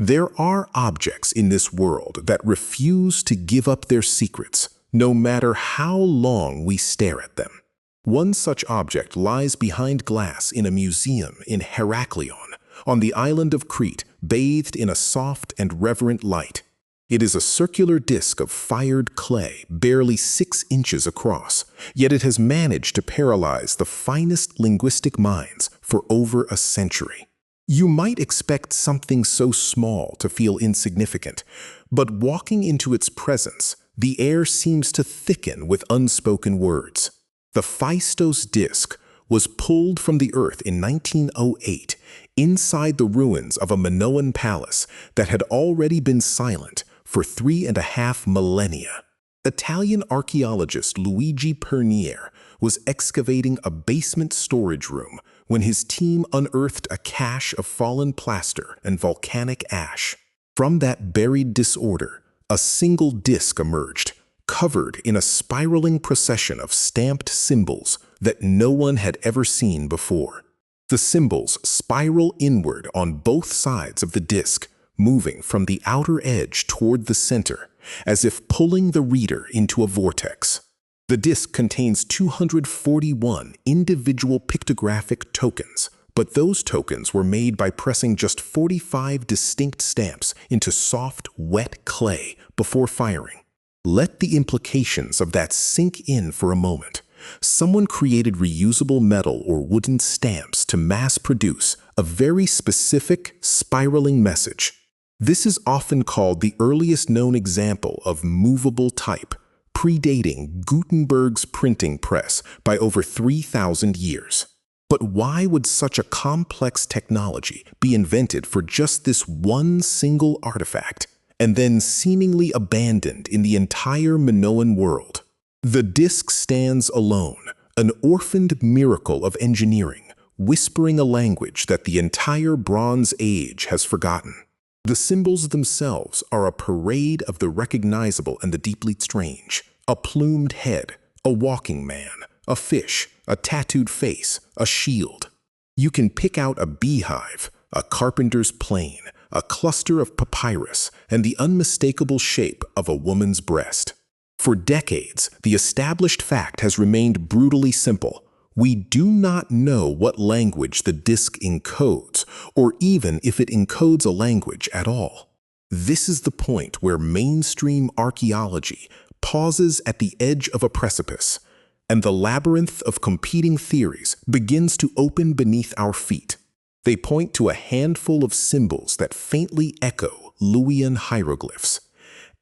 There are objects in this world that refuse to give up their secrets, no matter how long we stare at them. One such object lies behind glass in a museum in Heraklion, on the island of Crete, bathed in a soft and reverent light. It is a circular disc of fired clay, barely 6 inches across, yet it has managed to paralyze the finest linguistic minds for over a century. You might expect something so small to feel insignificant, but walking into its presence, the air seems to thicken with unspoken words. The Phaistos Disc was pulled from the earth in 1908 inside the ruins of a Minoan palace that had already been silent for 3.5 millennia. Italian archaeologist Luigi Pernier was excavating a basement storage room when his team unearthed a cache of fallen plaster and volcanic ash. From that buried disorder, a single disc emerged, covered in a spiraling procession of stamped symbols that no one had ever seen before. The symbols spiral inward on both sides of the disc, moving from the outer edge toward the center, as if pulling the reader into a vortex. The disc contains 241 individual pictographic tokens, but those tokens were made by pressing just 45 distinct stamps into soft, wet clay before firing. Let the implications of that sink in for a moment. Someone created reusable metal or wooden stamps to mass-produce a very specific, spiraling message. This is often called the earliest known example of movable type, predating Gutenberg's printing press by over 3,000 years. But why would such a complex technology be invented for just this one single artifact, and then seemingly abandoned in the entire Minoan world? The disc stands alone, an orphaned miracle of engineering, whispering a language that the entire Bronze Age has forgotten. The symbols themselves are a parade of the recognizable and the deeply strange. A plumed head, a walking man, a fish, a tattooed face, a shield. You can pick out a beehive, a carpenter's plane, a cluster of papyrus, and the unmistakable shape of a woman's breast. For decades, the established fact has remained brutally simple. We do not know what language the disc encodes, or even if it encodes a language at all. This is the point where mainstream archaeology pauses at the edge of a precipice, and the labyrinth of competing theories begins to open beneath our feet. They point to a handful of symbols that faintly echo Luwian hieroglyphs,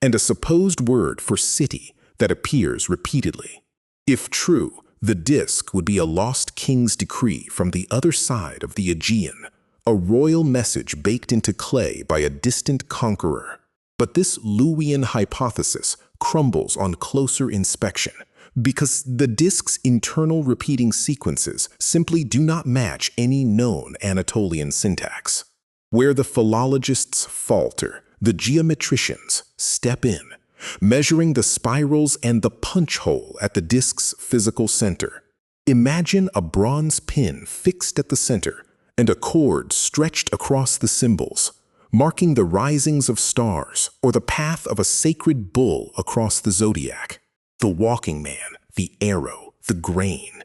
and a supposed word for city that appears repeatedly. If true, the disc would be a lost king's decree from the other side of the Aegean, a royal message baked into clay by a distant conqueror. But this Luwian hypothesis crumbles on closer inspection, because the disc's internal repeating sequences simply do not match any known Anatolian syntax. Where the philologists falter, the geometricians step in, measuring the spirals and the punch hole at the disc's physical center. Imagine a bronze pin fixed at the center and a cord stretched across the symbols, marking the risings of stars or the path of a sacred bull across the zodiac. The walking man, the arrow, the grain.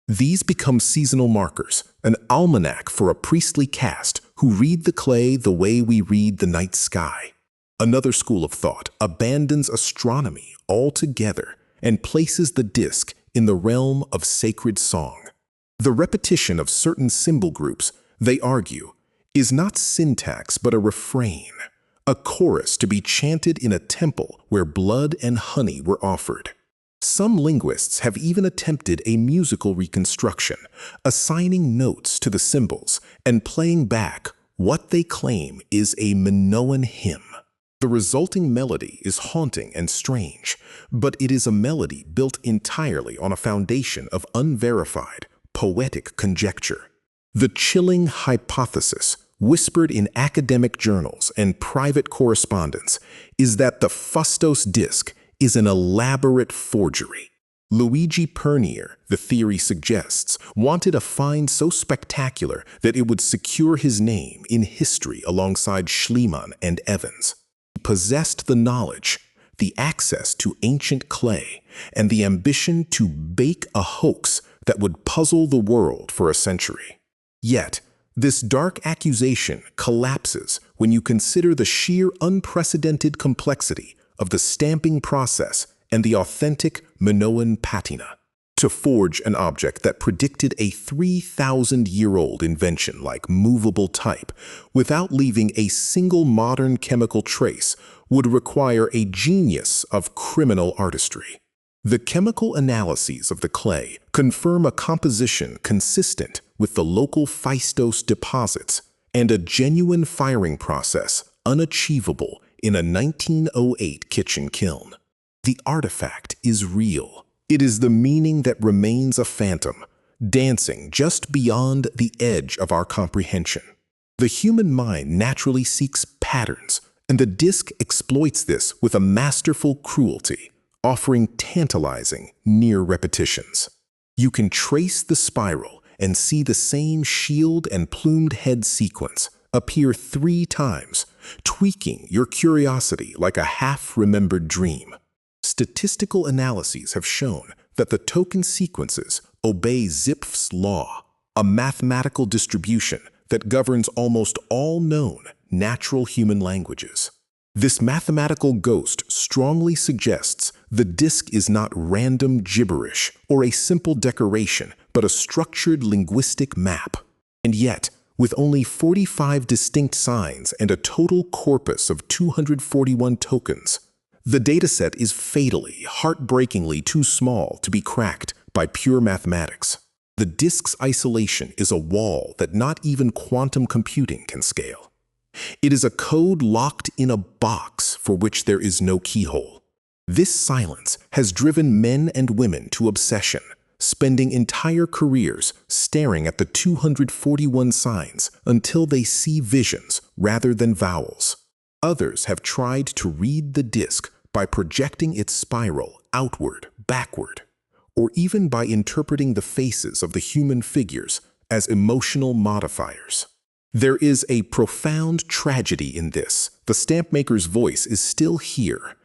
These become seasonal markers, an almanac for a priestly caste who read the clay the way we read the night sky. Another school of thought abandons astronomy altogether and places the disc in the realm of sacred song. The repetition of certain symbol groups, they argue, is not syntax but a refrain, a chorus to be chanted in a temple where blood and honey were offered. Some linguists have even attempted a musical reconstruction, assigning notes to the symbols and playing back what they claim is a Minoan hymn. The resulting melody is haunting and strange, but it is a melody built entirely on a foundation of unverified, poetic conjecture. The chilling hypothesis, whispered in academic journals and private correspondence, is that the Phaistos Disc is an elaborate forgery. Luigi Pernier, the theory suggests, wanted a find so spectacular that it would secure his name in history alongside Schliemann and Evans. He possessed the knowledge, the access to ancient clay, and the ambition to bake a hoax that would puzzle the world for a century. Yet, this dark accusation collapses when you consider the sheer unprecedented complexity of the stamping process and the authentic Minoan patina. To forge an object that predicted a 3,000-year-old invention like movable type without leaving a single modern chemical trace would require a genius of criminal artistry. The chemical analyses of the clay confirm a composition consistent with the local Phaistos deposits and a genuine firing process unachievable in a 1908 kitchen kiln. The artifact is real. It is the meaning that remains a phantom, dancing just beyond the edge of our comprehension. The human mind naturally seeks patterns, and the disc exploits this with a masterful cruelty, offering tantalizing near repetitions. You can trace the spiral and see the same shield and plumed head sequence appear 3 times, tweaking your curiosity like a half-remembered dream. Statistical analyses have shown that the token sequences obey Zipf's law, a mathematical distribution that governs almost all known natural human languages. This mathematical ghost strongly suggests the disc is not random gibberish or a simple decoration, but a structured linguistic map. And yet, with only 45 distinct signs and a total corpus of 241 tokens, the dataset is fatally, heartbreakingly too small to be cracked by pure mathematics. The disc's isolation is a wall that not even quantum computing can scale. It is a code locked in a box for which there is no keyhole. This silence has driven men and women to obsession, spending entire careers staring at the 241 signs until they see visions rather than vowels. Others have tried to read the disc by projecting its spiral outward, backward, or even by interpreting the faces of the human figures as emotional modifiers. There is a profound tragedy in this. The stamp maker's voice is still here,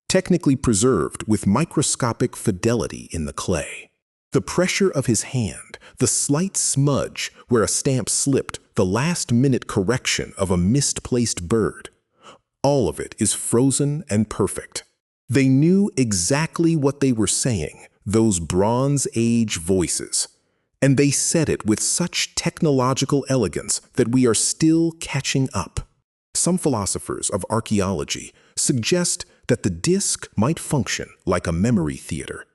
technically preserved with microscopic fidelity in the clay. The pressure of his hand, the slight smudge where a stamp slipped, the last-minute correction of a misplaced bird, all of it is frozen and perfect. They knew exactly what they were saying, those Bronze Age voices, and they said it with such technological elegance that we are still catching up. Some philosophers of archaeology suggest that the disc might function like a memory theater,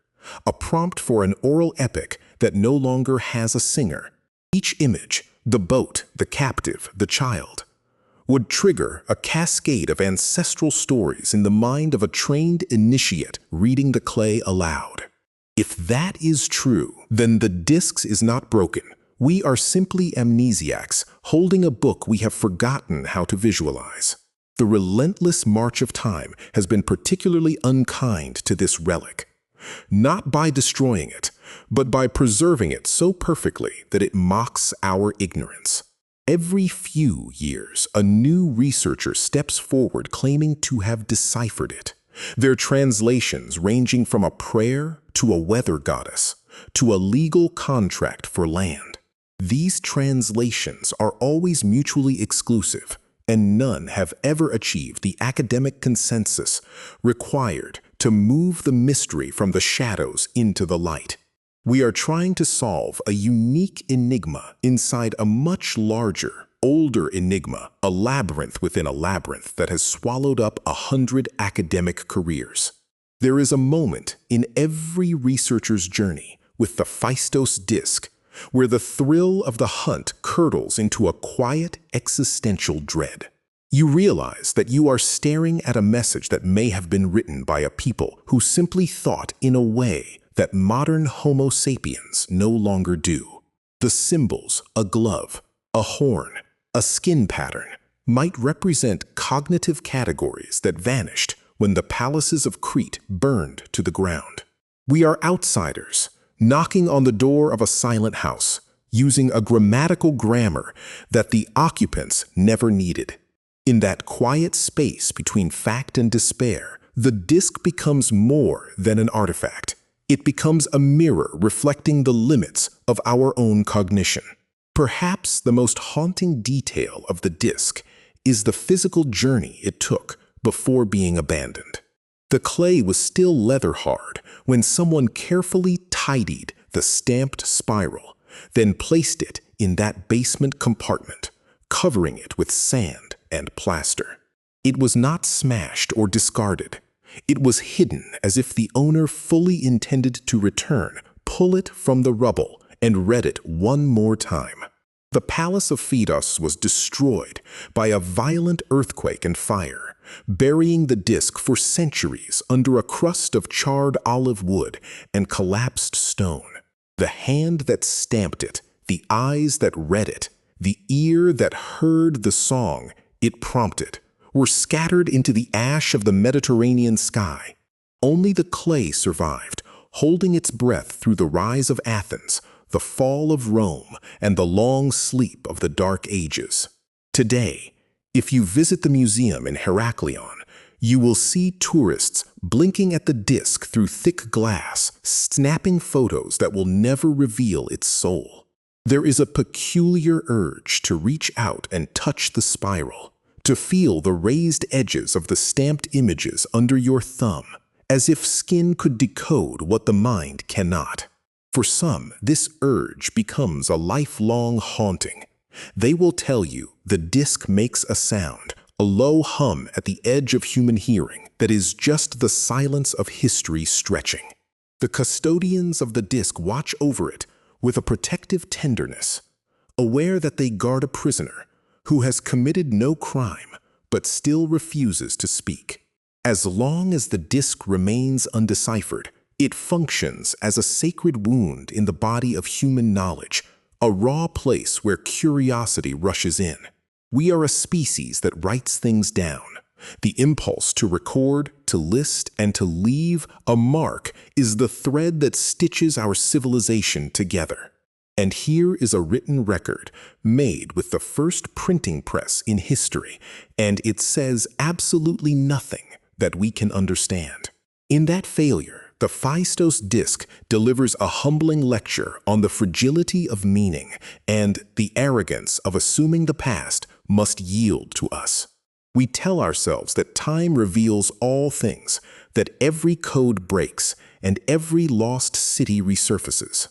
a prompt for an oral epic that no longer has a singer. Each image, the boat, the captive, the child, would trigger a cascade of ancestral stories in the mind of a trained initiate reading the clay aloud. If that is true, then the disc is not broken. We are simply amnesiacs holding a book we have forgotten how to visualize. The relentless march of time has been particularly unkind to this relic, not by destroying it, but by preserving it so perfectly that it mocks our ignorance. Every few years, a new researcher steps forward claiming to have deciphered it, their translations ranging from a prayer to a weather goddess to a legal contract for land. These translations are always mutually exclusive, and none have ever achieved the academic consensus required to move the mystery from the shadows into the light. We are trying to solve a unique enigma inside a much larger, older enigma, a labyrinth within a labyrinth that has swallowed up 100 academic careers. There is a moment in every researcher's journey with the Phaistos Disc where the thrill of the hunt curdles into a quiet existential dread. You realize that you are staring at a message that may have been written by a people who simply thought in a way that modern Homo sapiens no longer do. The symbols, a glove, a horn, a skin pattern, might represent cognitive categories that vanished when the palaces of Crete burned to the ground. We are outsiders, knocking on the door of a silent house, using a grammatical grammar that the occupants never needed. In that quiet space between fact and despair, the disc becomes more than an artifact. It becomes a mirror reflecting the limits of our own cognition. Perhaps the most haunting detail of the disc is the physical journey it took before being abandoned. The clay was still leather hard when someone carefully tidied the stamped spiral, then placed it in that basement compartment, covering it with sand and plaster. It was not smashed or discarded. It was hidden as if the owner fully intended to return, pull it from the rubble, and read it one more time. The palace of Phaistos was destroyed by a violent earthquake and fire, burying the disc for centuries under a crust of charred olive wood and collapsed stone. The hand that stamped it, the eyes that read it, the ear that heard the song it prompted, were scattered into the ash of the Mediterranean sky. Only the clay survived, holding its breath through the rise of Athens, the fall of Rome, and the long sleep of the Dark Ages. Today, if you visit the museum in Heraklion, you will see tourists blinking at the disc through thick glass, snapping photos that will never reveal its soul. There is a peculiar urge to reach out and touch the spiral, to feel the raised edges of the stamped images under your thumb, as if skin could decode what the mind cannot. For some, this urge becomes a lifelong haunting. They will tell you the disc makes a sound, a low hum at the edge of human hearing that is just the silence of history stretching. The custodians of the disc watch over it with a protective tenderness, aware that they guard a prisoner who has committed no crime but still refuses to speak. As long as the disc remains undeciphered, it functions as a sacred wound in the body of human knowledge, a raw place where curiosity rushes in. We are a species that writes things down. The impulse to record, to list, and to leave a mark is the thread that stitches our civilization together. And here is a written record made with the first printing press in history, and it says absolutely nothing that we can understand. In that failure, the Phaistos Disc delivers a humbling lecture on the fragility of meaning and the arrogance of assuming the past must yield to us. We tell ourselves that time reveals all things, that every code breaks and every lost city resurfaces.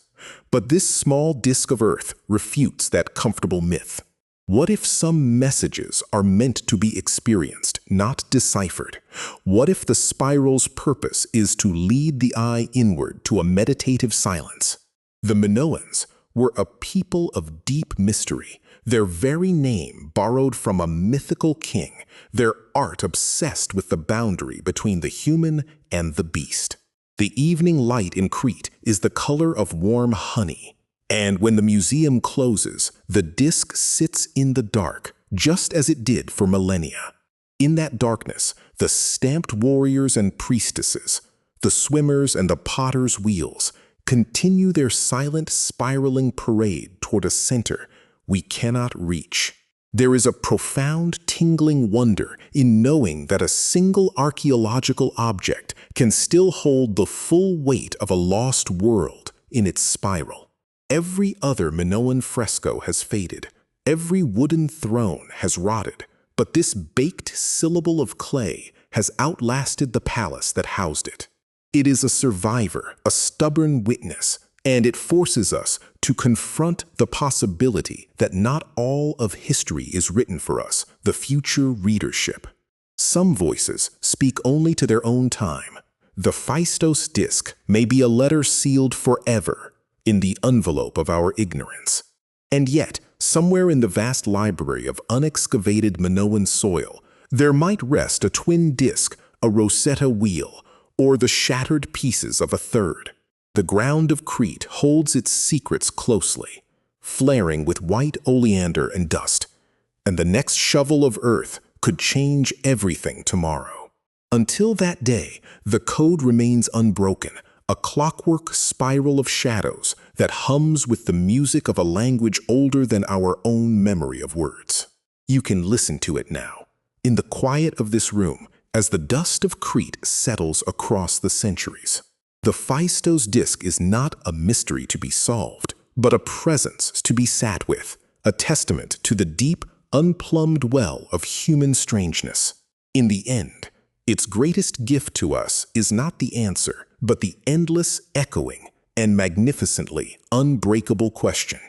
But this small disk of Earth refutes that comfortable myth. What if some messages are meant to be experienced, not deciphered? What if the spiral's purpose is to lead the eye inward to a meditative silence? The Minoans were a people of deep mystery, their very name borrowed from a mythical king, their art obsessed with the boundary between the human and the beast. The evening light in Crete is the color of warm honey. And when the museum closes, the disc sits in the dark, just as it did for millennia. In that darkness, the stamped warriors and priestesses, the swimmers and the potter's wheels, continue their silent spiraling parade toward a center we cannot reach. There is a profound tingling wonder in knowing that a single archaeological object can still hold the full weight of a lost world in its spiral. Every other Minoan fresco has faded, every wooden throne has rotted, but this baked syllable of clay has outlasted the palace that housed it. It is a survivor, a stubborn witness, and it forces us to confront the possibility that not all of history is written for us, the future readership. Some voices speak only to their own time. The Phaistos Disc may be a letter sealed forever in the envelope of our ignorance. And yet, somewhere in the vast library of unexcavated Minoan soil, there might rest a twin disc, a Rosetta wheel, or the shattered pieces of a third. The ground of Crete holds its secrets closely, flaring with white oleander and dust, and the next shovel of earth could change everything tomorrow. Until that day, the code remains unbroken, a clockwork spiral of shadows that hums with the music of a language older than our own memory of words. You can listen to it now, in the quiet of this room, as the dust of Crete settles across the centuries. The Phaistos Disc is not a mystery to be solved, but a presence to be sat with, a testament to the deep, unplumbed well of human strangeness. In the end, its greatest gift to us is not the answer, but the endless, echoing, and magnificently unbreakable question.